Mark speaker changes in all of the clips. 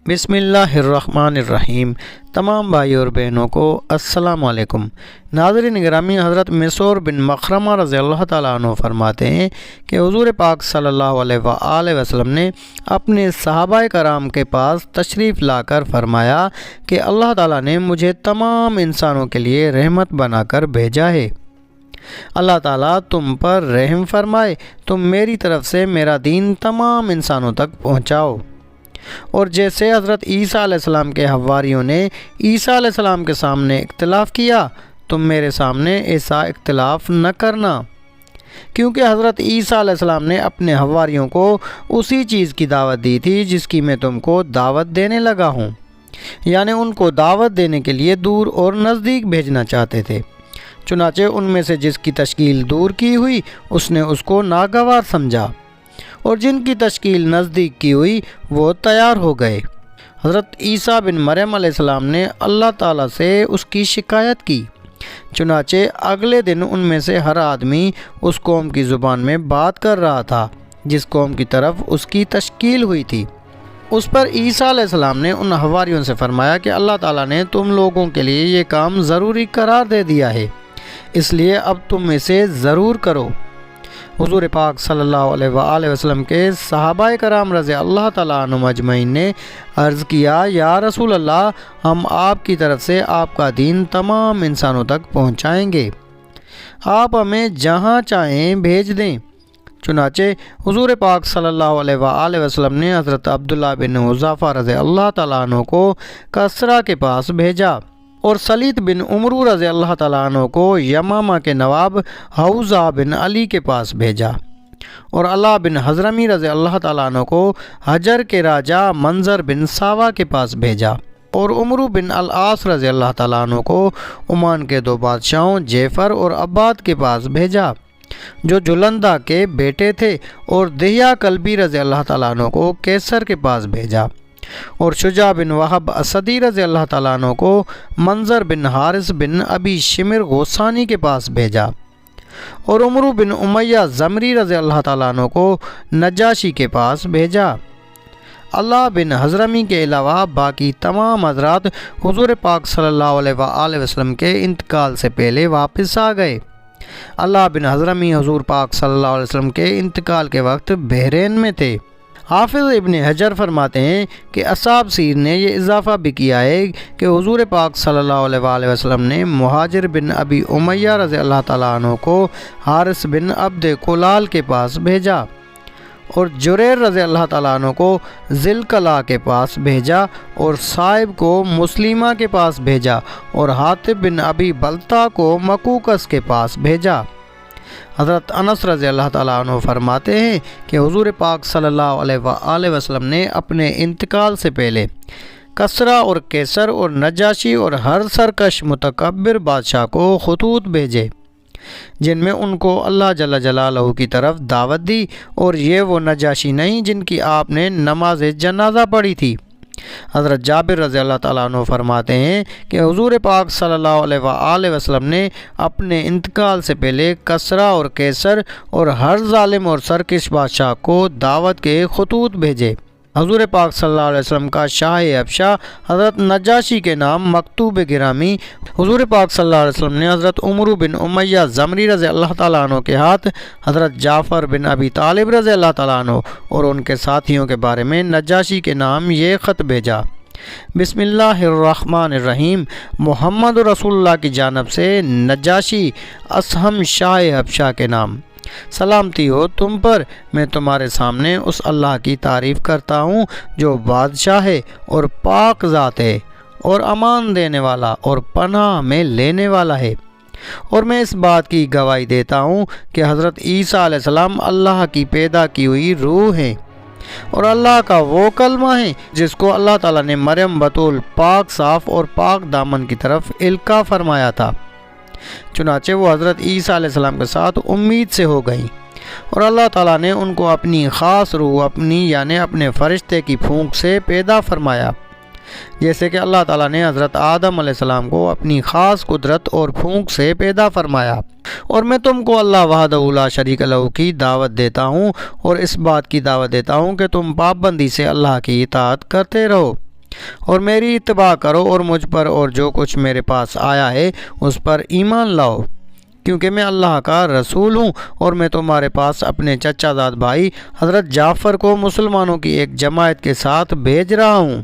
Speaker 1: بسم اللہ الرحمن الرحیم۔ تمام بھائی اور بہنوں کو السلام علیکم۔ ناظرین گرامی، حضرت مسعود بن مخرمہ رضی اللہ تعالیٰ عنہ فرماتے ہیں کہ حضور پاک صلی اللہ علیہ وآلہ وسلم نے اپنے صحابہ کرام کے پاس تشریف لا کر فرمایا کہ اللہ تعالیٰ نے مجھے تمام انسانوں کے لیے رحمت بنا کر بھیجا ہے۔ اللہ تعالیٰ تم پر رحم فرمائے، تم میری طرف سے میرا دین تمام انسانوں تک پہنچاؤ۔ اور جیسے حضرت عیسیٰ علیہ السلام کے حواریوں نے عیسیٰ علیہ السلام کے سامنے اختلاف کیا، تم میرے سامنے ایسا اختلاف نہ کرنا، کیونکہ حضرت عیسیٰ علیہ السلام نے اپنے حواریوں کو اسی چیز کی دعوت دی تھی جس کی میں تم کو دعوت دینے لگا ہوں، یعنی ان کو دعوت دینے کے لیے دور اور نزدیک بھیجنا چاہتے تھے۔ چنانچہ ان میں سے جس کی تشکیل دور کی ہوئی اس نے اس کو ناگوار سمجھا، اور جن کی تشکیل نزدیک کی ہوئی وہ تیار ہو گئے۔ حضرت عیسیٰ بن مریم علیہ السلام نے اللہ تعالیٰ سے اس کی شکایت کی، چنانچہ اگلے دن ان میں سے ہر آدمی اس قوم کی زبان میں بات کر رہا تھا جس قوم کی طرف اس کی تشکیل ہوئی تھی۔ اس پر عیسیٰ علیہ السلام نے ان حواریوں سے فرمایا کہ اللہ تعالیٰ نے تم لوگوں کے لیے یہ کام ضروری قرار دے دیا ہے، اس لیے اب تم اسے ضرور کرو۔ حضور پاک صلی اللہ علیہ وآلہ وسلم کے صحابہ کرام رضی اللہ تعالیٰ عنہم اجمعین نے عرض کیا، یا رسول اللہ، ہم آپ کی طرف سے آپ کا دین تمام انسانوں تک پہنچائیں گے، آپ ہمیں جہاں چاہیں بھیج دیں۔ چنانچہ حضور پاک صلی اللہ علیہ وآلہ وسلم نے حضرت عبداللہ بن حذافہ رضی اللہ تعالیٰ عنہ کو کسرا کے پاس بھیجا، اور سلیط بن عمرو رضی اللہ تعالیٰ عنہ کو یمامہ کے نواب حوزہ بن علی کے پاس بھیجا، اور علا بن حضرمی رضی اللہ تعالیٰ عنہ کو حجر کے راجہ منظر بن ساوا کے پاس بھیجا، اور عمرو بن العاص رضی اللہ تعالیٰ عنہ کو عمان کے دو بادشاہوں جعفر اور عباد کے پاس بھیجا جو جلندہ کے بیٹے تھے، اور دہیا کلبی رضی اللہ تعالیٰ عنہ کو کیسر کے پاس بھیجا، اور شجاع بن وہب اسدی رضی اللہ تعالیٰ عنہ کو منظر بن حارث بن ابی شمر غوثانی کے پاس بھیجا، اور عمرو بن امیہ زمری رضی اللہ تعالیٰ عنہ کو نجاشی کے پاس بھیجا۔ اللہ بن حضرمی کے علاوہ باقی تمام حضرات حضور پاک صلی اللہ علیہ وآلہ وسلم کے انتقال سے پہلے واپس آ گئے۔ اللہ بن حضرمی حضور پاک صلی اللہ علیہ وسلم کے انتقال کے وقت بحرین میں تھے۔ حافظ ابن حجر فرماتے ہیں کہ اصحاب سیر نے یہ اضافہ بھی کیا ہے کہ حضور پاک صلی اللہ علیہ وآلہ وسلم نے مہاجر بن ابی امیہ رضی اللہ تعالیٰ عنہ کو حارث بن عبد کلال کے پاس بھیجا، اور جریر رضی اللہ تعالیٰ عنہ کو ذیلقلع کے پاس بھیجا، اور صائب کو مسلیمہ کے پاس بھیجا، اور حاطب بن ابی بلتا کو مکوکس کے پاس بھیجا۔ حضرت انس رضی اللہ تعالیٰ عنہ فرماتے ہیں کہ حضور پاک صلی اللہ علیہ وآلہ وسلم نے اپنے انتقال سے پہلے کسرا اور کیسر اور نجاشی اور ہر سرکش متکبر بادشاہ کو خطوط بھیجے جن میں ان کو اللہ جل جلالہ کی طرف دعوت دی، اور یہ وہ نجاشی نہیں جن کی آپ نے نماز جنازہ پڑھی تھی۔ حضرت جابر رضی اللہ تعالیٰ عنہ فرماتے ہیں کہ حضور پاک صلی اللہ علیہ وآلہ وسلم نے اپنے انتقال سے پہلے کسرا اور کیسر اور ہر ظالم اور سرکش بادشاہ کو دعوت کے خطوط بھیجے۔ حضور پاک صلی اللہ علیہ وسلم کا شاہ ابشا حضرت نجاشی کے نام مکتوب گرامی حضور پاک صلی اللہ علیہ وسلم نے حضرت عمرو بن امیہ زمری رضی اللہ تعالیٰ عنہ کے ہاتھ حضرت جعفر بن ابی طالب رضی اللہ تعالیٰ عنہ اور ان کے ساتھیوں کے بارے میں نجاشی کے نام یہ خط بھیجا: بسم اللہ الرحمن الرحیم، محمد رسول اللہ کی جانب سے نجاشی اسہم شاہ حبشہ کے نام، سلامتی ہو تم پر، میں تمہارے سامنے اس اللہ کی تعریف کرتا ہوں جو بادشاہ ہے اور پاک ذات ہے اور امان دینے والا اور پناہ میں لینے والا ہے، اور میں اس بات کی گواہی دیتا ہوں کہ حضرت عیسیٰ علیہ السلام اللہ کی پیدا کی ہوئی روح ہیں اور اللہ کا وہ کلمہ ہے جس کو اللہ تعالیٰ نے مریم بطول پاک صاف اور پاک دامن کی طرف القاء فرمایا تھا۔ چنانچہ وہ حضرت عیسیٰ علیہ السلام کے ساتھ امید سے ہو گئیں، اور اللہ تعالیٰ نے ان کو اپنی خاص روح یعنی اپنے فرشتے کی پھونک سے پیدا فرمایا، جیسے کہ اللہ تعالیٰ نے حضرت آدم علیہ السلام کو اپنی خاص قدرت اور پھونک سے پیدا فرمایا۔ اور میں تم کو اللہ وحدہ لا شریک لہ کی دعوت دیتا ہوں، اور اس بات کی دعوت دیتا ہوں کہ تم پابندی سے اللہ کی اطاعت کرتے رہو، اور میری اتباع کرو اور مجھ پر اور جو کچھ میرے پاس آیا ہے اس پر ایمان لاؤ، کیونکہ میں اللہ کا رسول ہوں اور میں تمہارے پاس اپنے چچا زاد بھائی حضرت جعفر کو مسلمانوں کی ایک جماعت کے ساتھ بھیج رہا ہوں۔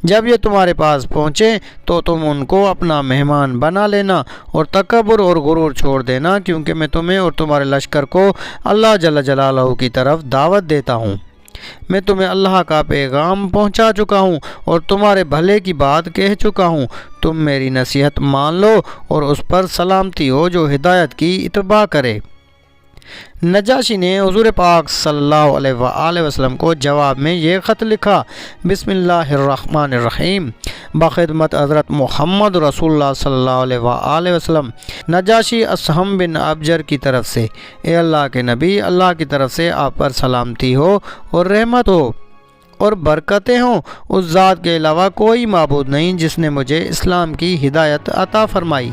Speaker 1: جب یہ تمہارے پاس پہنچے تو تم ان کو اپنا مہمان بنا لینا اور تکبر اور غرور چھوڑ دینا، کیونکہ میں تمہیں اور تمہارے لشکر کو اللہ جل جلالہ کی طرف دعوت دیتا ہوں۔ میں تمہیں اللہ کا پیغام پہنچا چکا ہوں اور تمہارے بھلے کی بات کہہ چکا ہوں، تم میری نصیحت مان لو اور اس پر سلامتی ہو جو ہدایت کی اتباع کرے۔ نجاشی نے حضور پاک صلی اللہ علیہ وآلہ وسلم کو جواب میں یہ خط لکھا: بسم اللہ الرحمن الرحیم، بخدمت حضرت محمد رسول اللہ صلی اللہ علیہ وآلہ وسلم، نجاشی اسہم بن ابجر کی طرف سے، اے اللہ کے نبی، اللہ کی طرف سے آپ پر سلامتی ہو اور رحمت ہو اور برکتیں ہوں۔ اس ذات کے علاوہ کوئی معبود نہیں جس نے مجھے اسلام کی ہدایت عطا فرمائی۔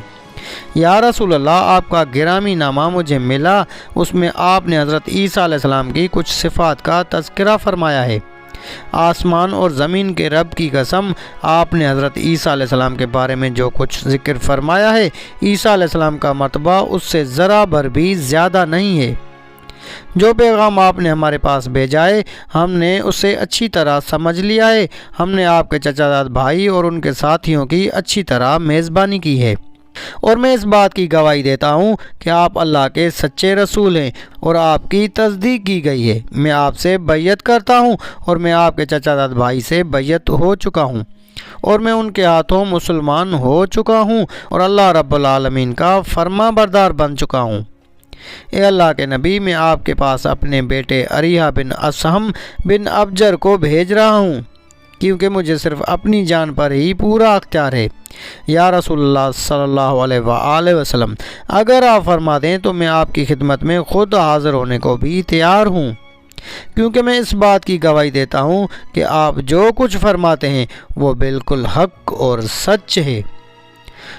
Speaker 1: یا رسول اللہ، آپ کا گرامی نامہ مجھے ملا، اس میں آپ نے حضرت عیسیٰ علیہ السلام کی کچھ صفات کا تذکرہ فرمایا ہے۔ آسمان اور زمین کے رب کی قسم، آپ نے حضرت عیسیٰ علیہ السلام کے بارے میں جو کچھ ذکر فرمایا ہے، عیسیٰ علیہ السلام کا مرتبہ اس سے ذرا بھر بھی زیادہ نہیں ہے۔ جو پیغام آپ نے ہمارے پاس بھیجا ہے ہم نے اسے اچھی طرح سمجھ لیا ہے۔ ہم نے آپ کے چچا زاد بھائی اور ان کے ساتھیوں کی اچھی طرح میزبانی کی ہے، اور میں اس بات کی گواہی دیتا ہوں کہ آپ اللہ کے سچے رسول ہیں اور آپ کی تصدیق کی گئی ہے۔ میں آپ سے بیعت کرتا ہوں اور میں آپ کے چچا زاد بھائی سے بیعت ہو چکا ہوں اور میں ان کے ہاتھوں مسلمان ہو چکا ہوں اور اللہ رب العالمین کا فرما بردار بن چکا ہوں۔ اے اللہ کے نبی، میں آپ کے پاس اپنے بیٹے اریہ بن اسہم بن ابجر کو بھیج رہا ہوں، کیونکہ مجھے صرف اپنی جان پر ہی پورا اختیار ہے۔ یا رسول اللہ صلی اللہ علیہ وآلہ وسلم، اگر آپ فرما دیں تو میں آپ کی خدمت میں خود حاضر ہونے کو بھی تیار ہوں، کیونکہ میں اس بات کی گواہی دیتا ہوں کہ آپ جو کچھ فرماتے ہیں وہ بالکل حق اور سچ ہے۔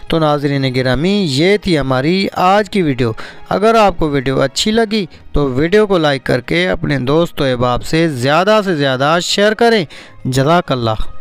Speaker 1: تو ناظرین گرامی، یہ تھی ہماری آج کی ویڈیو۔ اگر آپ کو ویڈیو اچھی لگی تو ویڈیو کو لائک کر کے اپنے دوست و احباب سے زیادہ شیئر کریں۔ جزاک اللہ۔